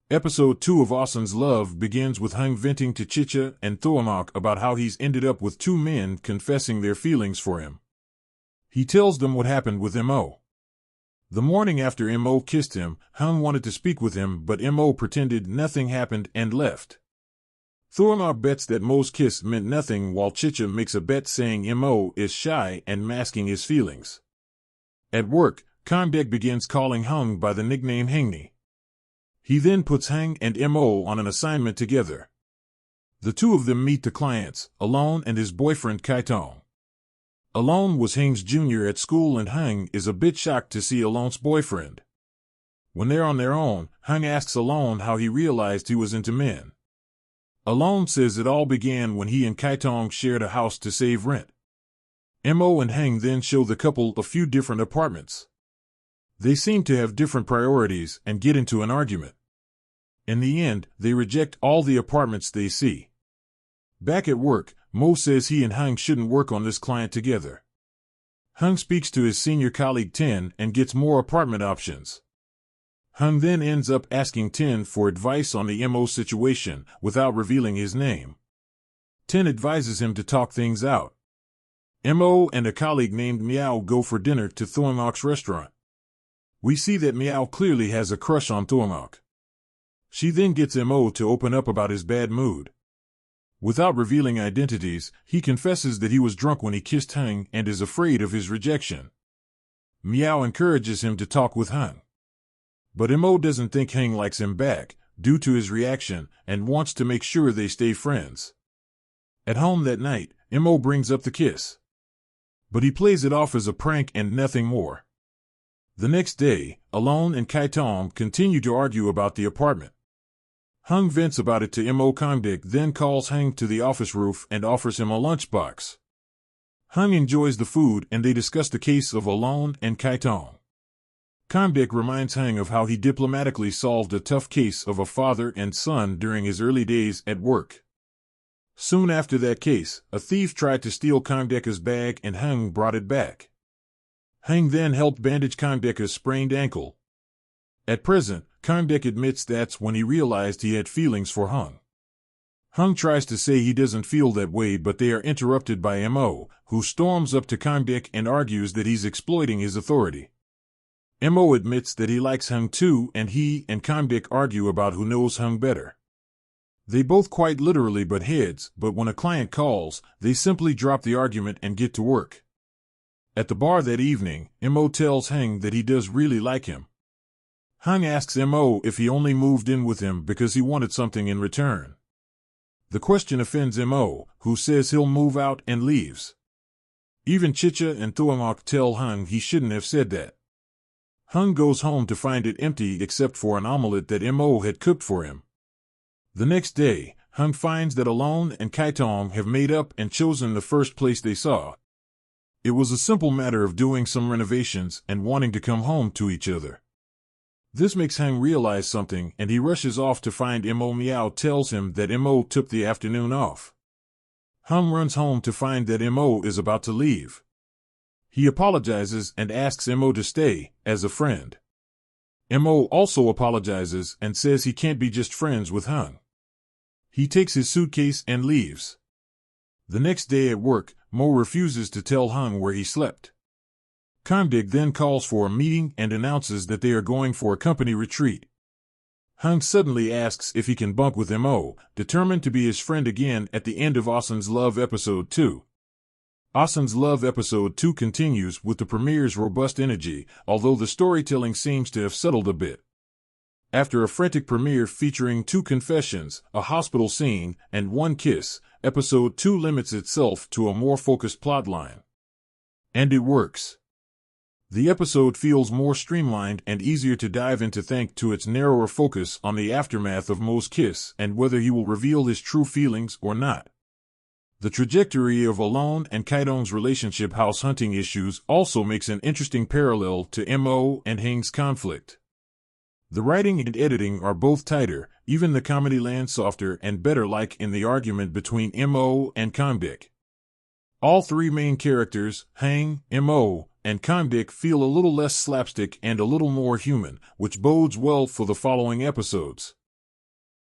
Episode 2 of Ossan's Love begins with Hung venting to Chicha and Thoamak about how he's ended up with two men confessing their feelings for him. He tells them what happened with Mo. The morning after Mo kissed him, Hung wanted to speak with him, but Mo pretended nothing happened and left. Thoamak bets that Mo's kiss meant nothing, while Chicha makes a bet saying Mo is shy and masking his feelings. At work, Kondek begins calling Hung by the nickname Hengni. He then puts Hung and Mo on an assignment together. The two of them meet the clients, Alon and his boyfriend Kaitong. Alon was Hung's junior at school, and Hung is a bit shocked to see Alon's boyfriend. When they're on their own, Hung asks Alon how he realized he was into men. Alon says it all began when he and Kaitong shared a house to save rent. Mo and Hung then show the couple a few different apartments. They seem to have different priorities and get into an argument. In the end, they reject all the apartments they see. Back at work, Mo says he and Hung shouldn't work on this client together. Hung speaks to his senior colleague Tin and gets more apartment options. Hung then ends up asking Tin for advice on the Mo situation without revealing his name. Tin advises him to talk things out. Mo and a colleague named Meow go for dinner to Thoamak's restaurant. We see that Meow clearly has a crush on Thoamak. She then gets Mo to open up about his bad mood. Without revealing identities, he confesses that he was drunk when he kissed Hung and is afraid of his rejection. Meow encourages him to talk with Hung. But Mo doesn't think Hung likes him back, due to his reaction, and wants to make sure they stay friends. At home that night, Mo brings up the kiss. But he plays it off as a prank and nothing more. The next day, Alon and Kaitong continue to argue about the apartment. Hung vents about it to Mo. Kondek then calls Hung to the office roof and offers him a lunchbox. Hung enjoys the food and they discuss the case of Alon and Kaitong. Kondek reminds Hung of how he diplomatically solved a tough case of a father and son during his early days at work. Soon after that case, a thief tried to steal Kondek's bag and Hung brought it back. Hung then helped bandage Kondek's sprained ankle. At present, Kondek admits that's when he realized he had feelings for Hung. Hung tries to say he doesn't feel that way, but they are interrupted by Mo, who storms up to Kondek and argues that he's exploiting his authority. Mo admits that he likes Hung too, and he and Kondek argue about who knows Hung better. They both quite literally butt heads, but when a client calls, they simply drop the argument and get to work. At the bar that evening, Mo tells Hung that he does really like him. Hung asks Mo if he only moved in with him because he wanted something in return. The question offends Mo, who says he'll move out and leaves. Even Chicha and Thoamak tell Hung he shouldn't have said that. Hung goes home to find it empty except for an omelette that Mo had cooked for him. The next day, Hung finds that Alon and Kaitong have made up and chosen the first place they saw. It was a simple matter of doing some renovations and wanting to come home to each other. This makes Hung realize something, and he rushes off to find Mo. Meow tells him that Mo took the afternoon off. Hung runs home to find that Mo is about to leave. He apologizes and asks Mo to stay, as a friend. Mo also apologizes and says he can't be just friends with Hung. He takes his suitcase and leaves. The next day at work, Mo refuses to tell Hung where he slept. Kondek then calls for a meeting and announces that they are going for a company retreat. Hung suddenly asks if he can bunk with Mo, determined to be his friend again at the end of Ossan's Love Episode 2. Ossan's Love Episode 2 continues with the premiere's robust energy, although the storytelling seems to have settled a bit. After a frantic premiere featuring 2 confessions, a hospital scene, and 1 kiss, Episode 2 limits itself to a more focused plotline. And it works. The episode feels more streamlined and easier to dive into thanks to its narrower focus on the aftermath of Mo's kiss and whether he will reveal his true feelings or not. The trajectory of Alon and Kaitong's relationship house hunting issues also makes an interesting parallel to Mo and Heng's conflict. The writing and editing are both tighter, even the comedy lands softer and better, like in the argument between Mo and Kondek. All 3 main characters, Heng, Mo, and Kondek, feel a little less slapstick and a little more human, which bodes well for the following episodes.